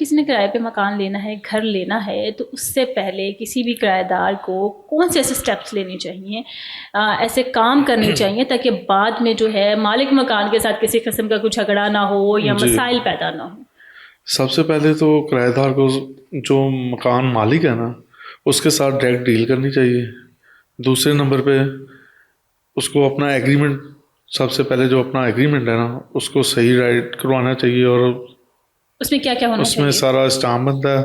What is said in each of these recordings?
किसी ने किराए पे मकान लेना है, घर लेना है, तो उससे पहले किसी भी किराएदार को कौन से ऐसे स्टेप्स लेने चाहिए, ऐसे काम करने चाहिए ताकि बाद में जो है मालिक मकान के साथ किसी किस्म का कुछ झगड़ा ना हो या मसाइल पैदा ना हो? सबसे पहले तो किराएदार को जो मकान मालिक है ना उसके साथ डायरेक्ट डील करनी चाहिए। दूसरे नंबर पे उसको अपना एग्रीमेंट, सबसे पहले जो अपना एग्रीमेंट है ना उसको सही राइट करवाना चाहिए। और उसमें क्या क्या होना उसमें चाहिए? सारा स्टाम्प बनता है,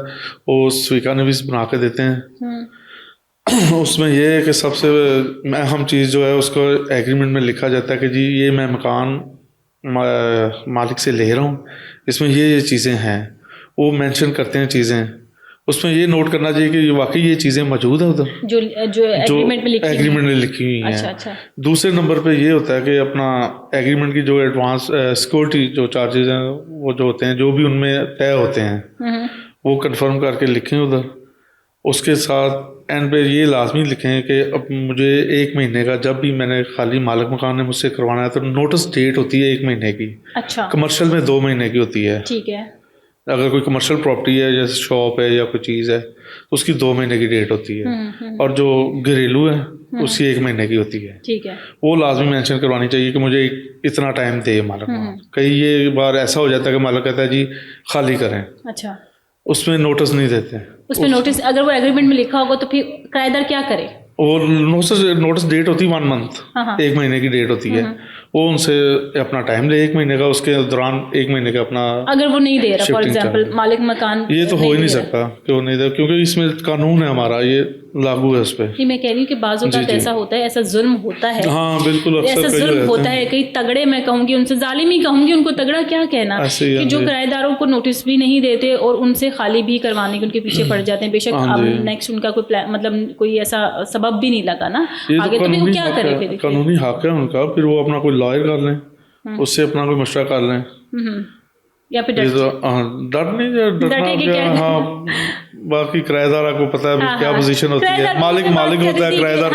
वो स्वीकानवीस बना के देते हैं। उसमें ये है कि सबसे अहम चीज़ जो है उसको एग्रीमेंट में लिखा जाता है कि जी ये मैं मकान मालिक से ले रहा हूँ, इसमें ये चीज़ें हैं, वो मेंशन करते हैं चीज़ें। उसमें ये नोट करना चाहिए कि वाकई ये चीज़ें मौजूद है उधर जो एग्रीमेंट में लिखी हुई हैं। अच्छा। दूसरे नंबर पे ये होता है कि अपना एग्रीमेंट की जो एडवांस सिक्योरिटी जो चार्जेस हैं वो जो होते हैं जो भी उनमें तय होते हैं वो कंफर्म करके लिखें उधर। उसके साथ एंड पे ये लाजमी लिखें कि अब मुझे 1 महीने का, जब भी मैंने खाली मालिक मकान ने मुझसे करवाना है तो नोटिस डेट होती है 1 महीने की। अच्छा। कमर्शियल में 2 महीने की होती है। ठीक है। अगर कोई कमर्शियल प्रॉपर्टी है जैसे शॉप है या कोई चीज़ है तो उसकी 2 महीने की डेट होती है। और जो घरेलू है उसकी 1 महीने की होती है। ठीक है। वो लाजमी मेंशन करवानी चाहिए कि मुझे इतना टाइम दे मालिक। कई ये बार ऐसा हो जाता है कि मालिक कहता है जी खाली करें। अच्छा। उसमें नोटिस नहीं देते। उसमें नोटिस अगर वो एग्रीमेंट में लिखा होगा तो फिर किराएदार क्या करे? और नोटिस डेट होती है 1 मंथ, 1 महीने की डेट होती है। वो उनसे अपना टाइम ले 1 महीने का, उसके दौरान 1 महीने का अपना, अगर वो नहीं दे रहा फॉर एग्जांपल मालिक मकान, ये तो हो ही नहीं सकता कि वो नहीं दे, क्योंकि इसमें कानून है हमारा, ये लागू है उस पर। मैं कह रही हूँ कि बाज़ औक़ात ऐसा होता है, ऐसा जुल्म होता है। हाँ बिल्कुल, ऐसा जुल्म होता है। कई तगड़े, मैं कहूँगी उनसे जालिम ही कहूँगी, उनको तगड़ा क्या कहना, कि जो किराएदारों को नोटिस भी नहीं देते और उनसे खाली भी करवाने के उनके पीछे पड़ जाते हैं। बेशक अब नेक्स्ट उनका कोई प्लान, मतलब कोई ऐसा सबब भी नहीं लगा ना आगे, तो वो क्या करे फिर? कानूनी हक है उनका, फिर वो अपना कोई लॉयर कर लें, उससे अपना कोई मशवरा कर लें, या फिर डर नहीं, डरना। हाँ, बाकी किराएदार को पता है क्या पोजीशन होती है। मालिक होता है, किराएदार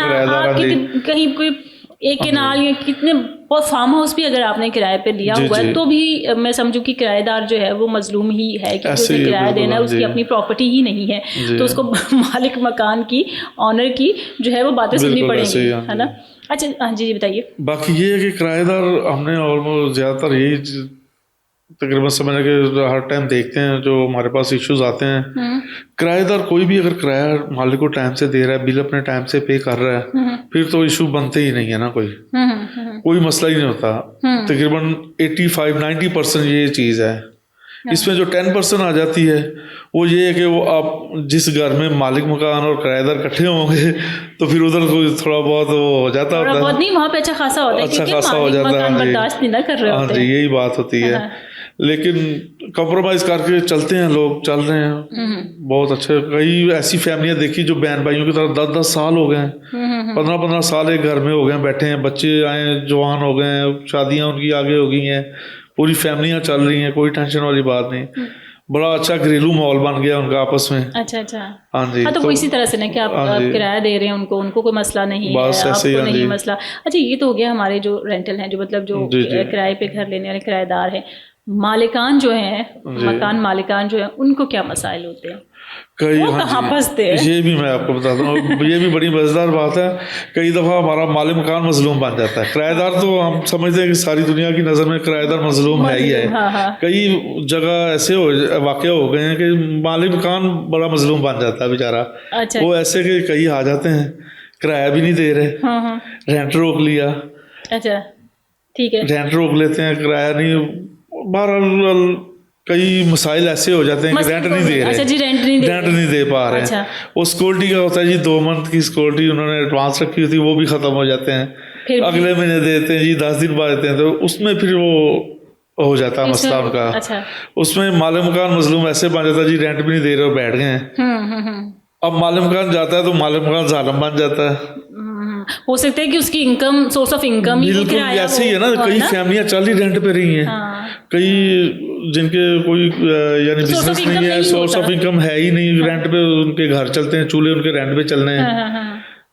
कहीं कोई एक केनाल या कितने बहुत फार्म हाउस भी अगर आपने किराए पे लिया हुआ है तो भी मैं समझूं कि किराएदार जो है वो मजलूम ही है, क्योंकि उसे किराया देना है, उसकी अपनी प्रॉपर्टी ही नहीं है, तो उसको मालिक मकान की, ऑनर की जो है वो बातें सुननी पड़ेंगी, है ना? अच्छा, हाँ जी बताइए। बाकी ये है कि किराएदार हमने ऑलमोस्ट ज़्यादातर यही तकरीबन समझने के हर टाइम देखते हैं जो हमारे पास इश्यूज आते हैं। किराएदार कोई भी अगर किराया मालिक को टाइम से दे रहा है, बिल अपने टाइम से पे कर रहा है, फिर तो इशू बनते ही नहीं है ना, कोई मसला ही नहीं होता। तकरीबन 85-90% ये चीज़ है। इसमें जो 10% आ जाती है वो ये है कि वो आप जिस घर में मालिक मकान और किराएदार इकट्ठे होंगे तो फिर उधर कोई थोड़ा बहुत वो हो जाता है, बहुत नहीं, वहाँ पे अच्छा खासा होता है, अच्छा खासा हो जाता है, बर्दाश्त नहीं ना कर रहे होते हैं। यही बात होती है। लेकिन कंप्रोमाइज करके चलते हैं लोग, चल रहे हैं बहुत अच्छे। कई ऐसी फैमिलियां देखी जो बहन भाइयों की तरह 10-10 साल हो गए हैं, 15-15 साल एक घर में हो गए, बैठे हैं, बच्चे आए, जवान हो गए हैं, शादियां उनकी आगे हो गई हैं, पूरी फैमिलियां चल रही हैं, कोई टेंशन वाली बात नहीं। बड़ा अच्छा घरेलू माहौल बन गया उनका आपस में। अच्छा। हाँ जी। हाँ, तो वो इसी तरह से ना कि आप किराया दे रहे हैं उनको कोई मसला नहीं है, आपको नहीं मसला। अच्छा, ये तो हो गया हमारे जो रेंटल हैं, जो मतलब जो किराए पे घर लेने वाले किराएदार हैं। मालिकान जो हैं, मकान मालिकान जो हैं, उनको क्या मसाइल होते हैं? कई, कहाँ फंसते हैं? ये भी मैं आपको बताता हूँ, ये भी बड़ी मज़ेदार बात है। कई दफ़ा हमारा मालिक मकान मजलूम बन जाता है। किराएदार तो हम समझते हैं कि सारी दुनिया की नज़र में किराएदार मजलूम है ही है। कई जगह ऐसे वाक़या हो गए हैं कि मालिक मकान बड़ा मजलूम बन जाता है बेचारा। वो ऐसे कि कई आ जाते हैं, किराया भी नहीं दे रहे, रेंट रोक लिया। अच्छा, ठीक है, रेंट रोक लेते हैं, किराया नहीं। बहरहाल कई मसाइल ऐसे हो जाते हैं कि रेंट नहीं दे रहे। अच्छा जी, रेंट नहीं दे पा रहे हैं। वो सिक्योरिटी का होता है जी, 2 मंथ की सिक्योरिटी उन्होंने एडवांस रखी होती है, वो भी ख़त्म हो जाते हैं, अगले महीने देते हैं जी, 10 दिन बाद देते हैं, तो उसमें फिर वो हो जाता है मसला उनका। अच्छा। उसमें मालिक मकान मजलूम ऐसे बन जाता है जी, रेंट भी नहीं दे रहे, बैठ गए हैं। अब मालिक मकान जाता है तो मालिक मकान जालिम बन जाता है। हो सकता है कि उसकी इनकम, सोर्स ऑफ इनकम ही किराया ऐसे ही है ना। कई फैमिलियां चल ही रेंट पे रही हैं, कई जिनके कोई यानी बिजनेस नहीं है, सोर्स ऑफ इनकम है ही नहीं, रेंट पे उनके घर चलते हैं, चूल्हे उनके रेंट पे चलने हैं।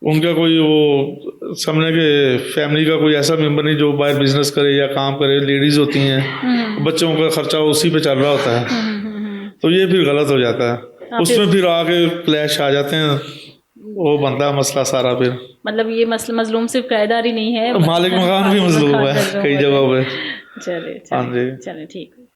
उनका कोई वो समझने के फैमिली का कोई ऐसा मेंबर नहीं जो बाहर बिजनेस करे या काम करे। लेडीज होती हैं, बच्चों का खर्चा उसी पे चल रहा होता है, तो ये फिर गलत हो जाता है, उसमें फिर आके क्लैश आ जाते हैं, वो बनता है मसला सारा फिर। मतलब ये मसला मजलूम सिर्फ किराएदार ही नहीं है, मालिक मकान भी मजलूम है कई जगहों पे। चले हाँ जी। चले ठीक।